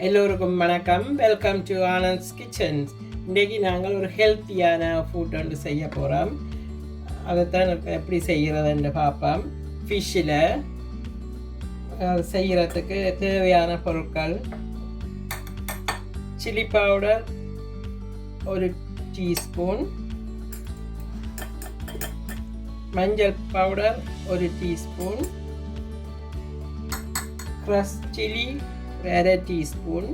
எல்லோருக்கும் வணக்கம். Welcome to Anand's kitchens. இன்றைக்கி நாங்கள் ஒரு ஹெல்த்தியான ஃபுட் ஒன்று செய்ய போகிறோம். அதைத்தான் எப்படி செய்கிறதுன்னு பார்ப்போம். ஃபிஷ்ஷில் செய்கிறதுக்கு தேவையான பொருட்கள்: சில்லி பவுடர் 1 டீஸ்பூன், மஞ்சள் powder 1 teaspoon, crush chilli 1/2 teaspoon,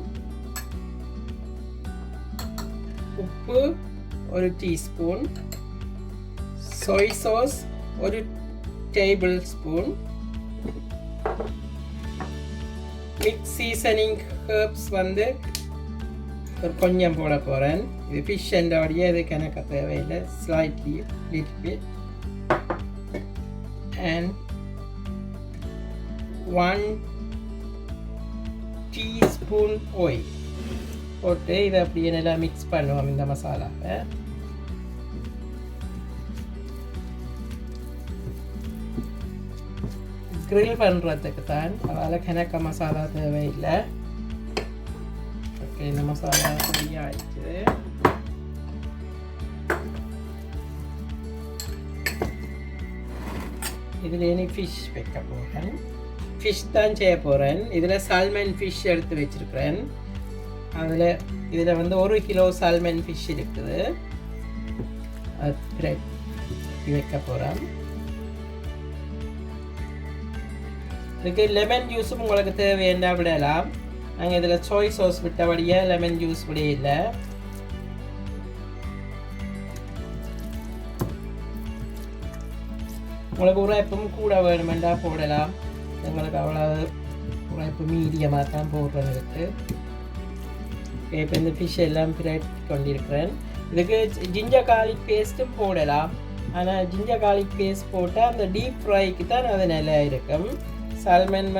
உப்பு 1 டீஸ்பூன், சோய் sauce 1 table spoon, mix seasoning herbs ஒரு கொஞ்சம் போட போகிறேன். இது ஃபிஷ் என்றபடியே இது கணக்கு தேவையில்லை, slightly little bit. And 1 teaspoon oil போட்டு இதை அப்படியே நல்லா மிக்ஸ் பண்ணுவோம். இந்த மசாலாவை கிரில் பண்ணுறதுக்கு தான், அதனால் கணக்க மசாலா தேவையில்லை. ஓகே, இந்த மசாலா ரெடி ஆயிடுச்சு. இதில் இனி ஃபிஷ் வைக்க போகிறேன். ஃபிஷ் தான் செய்ய போகிறேன். இதில் சால்மன் ஃபிஷ் எடுத்து வச்சுருக்கிறேன். இதில் 1 கிலோ சால்மன் ஃபிஷ் இருக்குது. அது வைக்க போகிறேன். இதுக்கு லெமன் ஜூஸும் உங்களுக்கு தேவையா விடலாம். நாங்கள் இதில் சோய் சாஸ் விட்டபடியாக லெமன் ஜூஸ் விடையில்லை. உங்களுக்கு உரைப்பும் கூட வேணுமெண்டா போடலாம். எங்களுக்கு அவ்வளோ உரைப்பு மீடியமாக தான் போடுறதுக்கு. இப்போ இந்த ஃபிஷ் எல்லாம் பிரட்டி கொண்டிருக்கிறேன். இதுக்கு ஜிஞ்சர் கார்லிக் பேஸ்ட்டும் போடலாம். ஆனால் ஜிஞ்சர் கார்லிக் பேஸ்ட் போட்டால் அந்த டீப் ஃப்ரைக்கு தான் அது நல்லா இருக்கும். சால்மன்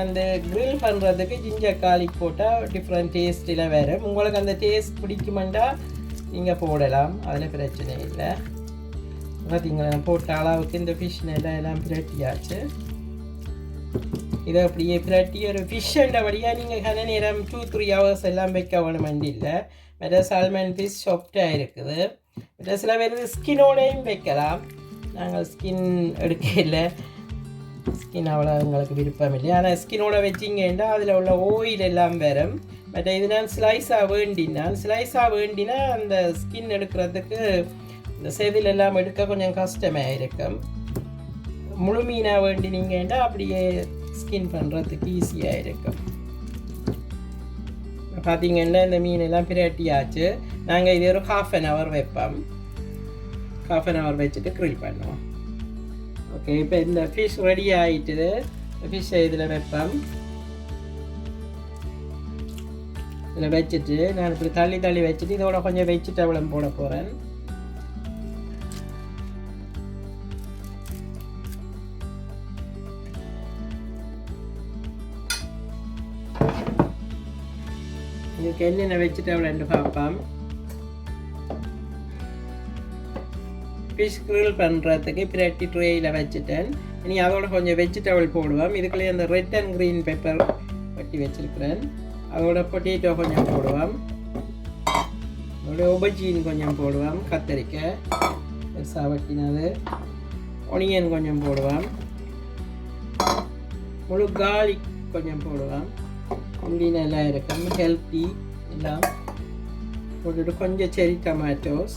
கிரில் பண்ணுறதுக்கு ஜிஞ்சர் கார்லிக் போட்டால் டிஃப்ரெண்ட் டேஸ்ட்டில் வரும். உங்களுக்கு அந்த டேஸ்ட் பிடிக்குமெண்டா நீங்கள் போடலாம், அதில் பிரச்சனை இல்லை. பார்த்தீங்களா, போட்ட அளவுக்கு இந்த ஃபிஷ் எல்லாம் பிரட்டியாச்சு. இதை அப்படியே பிரட்டி ஒரு ஃபிஷ்ஷண்டபடியாக நீங்கள் கன நேரம் 2-3 ஹவர்ஸ் எல்லாம் வைக்க வேணுமெண்டு இல்லை. வேறு சால்மன் ஃபிஷ் சாஃப்டாக இருக்குது. வேறு சில பேர் ஸ்கின்னோடையும் வைக்கலாம். நாங்கள் ஸ்கின் எடுக்க இல்லை, ஸ்கின் அவ்வளோ எங்களுக்கு விருப்பம் இல்லை. ஆனால் ஸ்கின்னோட வச்சிங்கன்னா அதில் உள்ள ஓயில் எல்லாம் வரும். பட் இது நான் ஸ்லைஸாக வேண்டினா அந்த ஸ்கின் எடுக்கிறதுக்கு இந்த செதில் எல்லாம் எடுக்க கொஞ்சம் கஷ்டமாக இருக்கும். முழு மீனாக வேண்டினீங்கன்னா அப்படியே ஸ்கின் பண்ணுறதுக்கு ஈஸியாக இருக்கும். பார்த்தீங்கன்னா இந்த மீனெல்லாம் பிரட்டியாச்சு. நாங்கள் இது ஒரு 1/2 hour வைப்போம். 1/2 hour வச்சுட்டு க்ரில் பண்ணுவோம். ஓகே, இப்போ இந்த ஃபிஷ் ரெடி ஆகிட்டுது. ஃபிஷ்ஷை இதில் வைப்போம். இதில் வச்சுட்டு நான் இப்படி தள்ளி வச்சுட்டு இதோட கொஞ்சம் வெஜிடபிளும் போட போகிறேன். இதுக்கு என்னென்ன வெஜிடபிள்னு பார்ப்போம். ஃபிஷ் கிரில் பண்ணுறதுக்கு பிரட்டி ட்ரேயில் வச்சுட்டேன். இனி அதோட கொஞ்சம் வெஜிடபிள் போடுவோம். இதுக்குள்ளேயே அந்த ரெட் அண்ட் க்ரீன் பெப்பர் வெட்டி வச்சுருக்கிறேன். அதோட பொட்டேட்டோ கொஞ்சம் போடுவோம். அதோட ஆபர்ஜீன் கொஞ்சம் போடுவோம். கத்தரிக்காய் பெருசாக வெட்டினது. ஒனியன் கொஞ்சம் போடுவோம். முழு கார்லிக் கொஞ்சம் போடுவோம். உள்ளி நல்லா இருக்கும், ஹெல்த்தி எல்லாம் போட்டுட்டு கொஞ்சம் செரி டொமேட்டோஸ்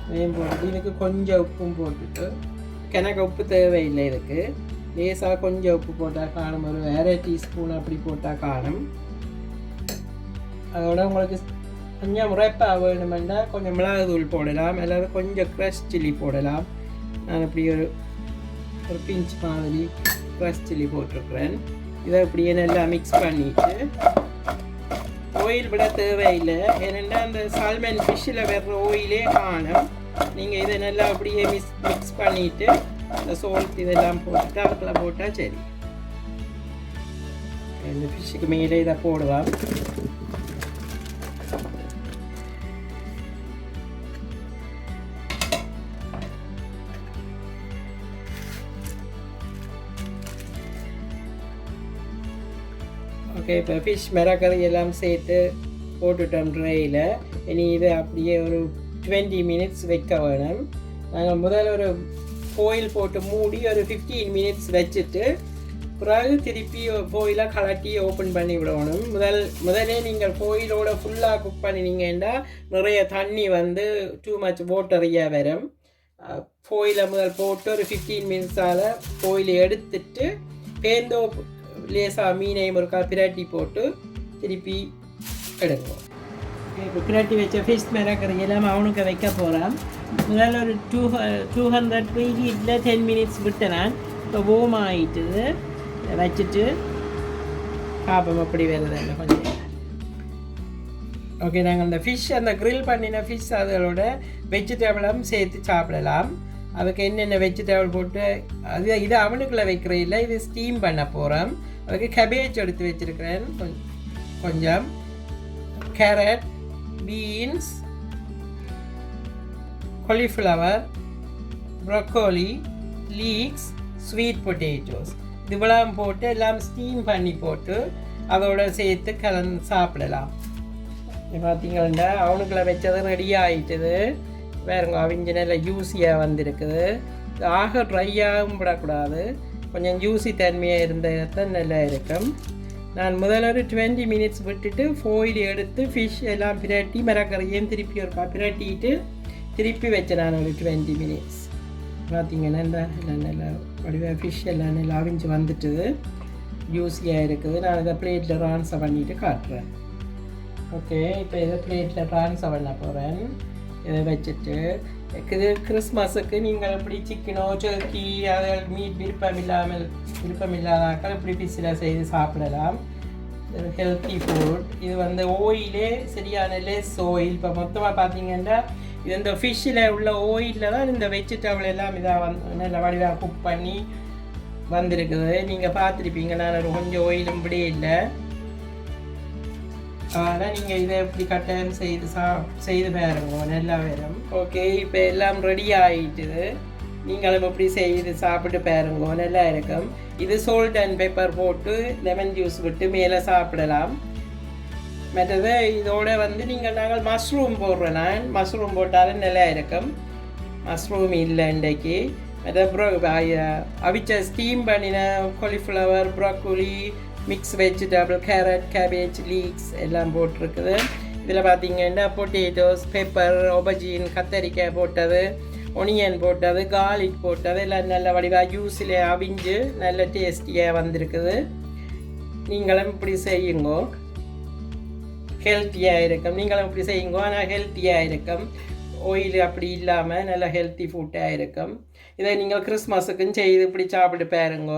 போட்டுட்டு இதுக்கு கொஞ்சம் உப்பும் போட்டுட்டு, எனக்கு உப்பு தேவையில்லை. இதுக்கு லேசாக கொஞ்சம் உப்பு போட்டால் காணும். ஒரு 1/2 டீஸ்பூன் அப்படி போட்டால் காணும். அதோட உங்களுக்கு கொஞ்சம் உரைப்பாக வேணுமெண்டா கொஞ்சம் மிளகுத்தூள் போடலாம், அல்லது கொஞ்சம் க்ரஷ் சில்லி போடலாம். நான் இப்படி ஒரு பிஞ்ச் மாதிரி க்ரஷ் சில்லி போட்டிருக்கிறேன். இதை அப்படியே நல்லா மிக்ஸ் பண்ணிவிட்டு, ஆயில் விட தேவையில்லை. ஏனென்றால் அந்த சால்மன் ஃபிஷ்ஷில் வர்ற ஆயிலே காணும். நீங்கள் இதை நல்லா அப்படியே மிக்ஸ் பண்ணிவிட்டு இந்த சோல்ட் இதெல்லாம் போட்டுட்டு அதுக்குள்ளே போட்டால் சரி. இந்த ஃபிஷ்ஷுக்கு மேலே இதை போடுவோம். ஓகே, இப்போ ஃபிஷ் மிளகறி எல்லாம் சேர்த்து போட்டுட்டோம் ட்ரையில். இனி இது அப்படியே ஒரு 20 minutes வைக்க வேணும். நாங்கள் முதல்ல ஒரு foil போட்டு மூடி ஒரு 15 minutes வச்சுட்டு பிறகு திருப்பி foil-ஐ கலட்டி ஓப்பன் பண்ணி விடணும். முதலே நீங்கள் foil-ஓட ஃபுல்லாக குக் பண்ணினீங்கன்னா நிறைய தண்ணி வந்து டூ மச் வாட்டரியாக வரும். foil-ஐ முதல் போட்டு ஒரு 15 minutes-ஆல் foil-ஐ எடுத்துட்டு பேந்தோ லேசாக மீனையும் ஒருக்கா பிரட்டி போட்டு திருப்பி எடுக்கணும். இப்போ பிரட்டி வச்ச ஃபிஷ் மிளகறி எல்லாம் அவனுக்கு வைக்க போகிறான். முதல்ல ஒரு 200 ப்ரீஹீட்டில் 10 minutes விட்டு நான் இப்போ warm ஆகிட்டுது வச்சுட்டு பார்ப்போம் அப்படி வருது என்ன கொஞ்சம். ஓகே, நாங்கள் அந்த ஃபிஷ் அந்த க்ரில் பண்ணின ஃபிஷ் அதோட வெஜிடபிளும் சேர்த்து சாப்பிடலாம். அதுக்கு என்னென்ன வெஜிடபிள் போட்டு இது அவனுக்குள்ளே வைக்கிற இல்லை, இது ஸ்டீம் பண்ண போகிறோம். அதுக்கு கேபேஜ் எடுத்து வச்சுருக்கிறேன் கொஞ்சம், carrot, beans, cauliflower, broccoli, leeks, sweet potatoes இதுவெல்லாம் போட்டு எல்லாம் ஸ்டீம் பண்ணி போட்டு அதோட சேர்த்து கலந்து சாப்பிடலாம். பார்த்தீங்கன்னா அவனுக்குள்ளே வச்சது ரெடி ஆகிட்டுது. வேறுங்க அவிஞ்ச நல்லா ஜூஸியாக வந்திருக்குது. ஆக ட்ரையாகவும் விடக்கூடாது, கொஞ்சம் ஜூஸி தன்மையாக இருந்தால் நல்லா இருக்கும். நான் முதல்ல ஒரு 20 minutes விட்டுட்டு foil எடுத்து ஃபிஷ் எல்லாம் பிரட்டி மிளகறியும் திருப்பி ஒரு பிரட்டிட்டு திருப்பி வச்சேன் நான் ஒரு 20 minutes. பார்த்தீங்கன்னா எல்லாம் நல்லா வடிவாக ஃபிஷ் எல்லாம் நல்லா அவிஞ்சு வந்துட்டுது, ஜூஸியாக இருக்குது. நான் இதை பிளேட்டில் ட்ரான்ஸ்ஃபர் பண்ணிவிட்டு காட்டுறேன். ஓகே, இப்போ இதை பிளேட்டில் ட்ரான்ஸ்ஃபர் பண்ண போகிறேன். இதை வச்சுட்டு இது கிறிஸ்மஸுக்கு நீங்கள் இப்படி சிக்கனோ டர்க்கி அதில் மீட் விருப்பமில்லாதாக்கள் இப்படி ஃபிஷ்ஷில் செய்து சாப்பிடலாம். Healthy food. இது வந்து ஓயிலே சரியான லெஸ் ஆயில். இப்போ மொத்தமாக பார்த்தீங்கன்னா இது இந்த ஃபிஷ்ஷில் உள்ள ஓயிலில் தான் இந்த வெஜிடபிள் எல்லாம் இதாக நல்ல வடிவாக குக் பண்ணி வந்திருக்குது. நீங்கள் பார்த்துருப்பீங்க, நான் கொஞ்சம் ஓயிலும் இப்படியே இல்லை. அதனால் நீங்கள் இதை எப்படி கட்டாயம் செய்து பாருங்க, நல்லா வரும். ஓகே, இப்போ எல்லாம் ரெடி ஆகிட்டுது. நீங்களும் எப்படி செய்து சாப்பிட்டு பாருங்க, நல்லா இருக்கும். இது சால்ட் அண்ட் பெப்பர் போட்டு லெமன் ஜூஸ் விட்டு மேலே சாப்பிடலாம். மற்றது இதோட வந்து நாங்கள் மஷ்ரூம் போடுறோம். நான் மஷ்ரூம் போட்டாலும் நல்லா இருக்கும். மஷ்ரூம் இல்லை இன்றைக்கு. மற்ற அவிச்ச ஸ்டீம் பண்ணின cauliflower, broccoli, mix vegetable, carrot, cabbage, leeks எல்லாம் போட்டிருக்குது. இதில் பார்த்தீங்கன்னா பொட்டேட்டோஸ், பெப்பர், ஆபர்ஜீன், கத்தரிக்காய் போட்டது, ஒனியன் போட்டது, கார்லிக் போட்டது எல்லாம் நல்ல வடிவாக ஜூஸில் அவிஞ்சு நல்ல டேஸ்டியாக வந்திருக்குது. நீங்களும் இப்படி செய்யுங்க, ஹெல்த்தியாக இருக்கும். நீங்களும் இப்படி செய்யுங்க, ஆனால் ஹெல்த்தியாக இருக்கும். ஆயில் அப்படி இல்லாமல் நல்ல ஹெல்த்தி ஃபுட்டாக இருக்கும். இதை நீங்கள் கிறிஸ்மஸுக்கும் செய்து இப்படி சாப்பிட்டு பாருங்க.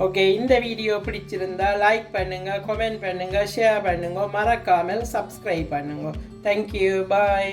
ஓகே, இந்த வீடியோ பிடிச்சிருந்தா லைக் பண்ணுங்கள், கமெண்ட் பண்ணுங்கள், ஷேர் பண்ணுங்கள், மறக்காமல் சப்ஸ்கிரைப் பண்ணுங்க. தேங்க்யூ, பாய்.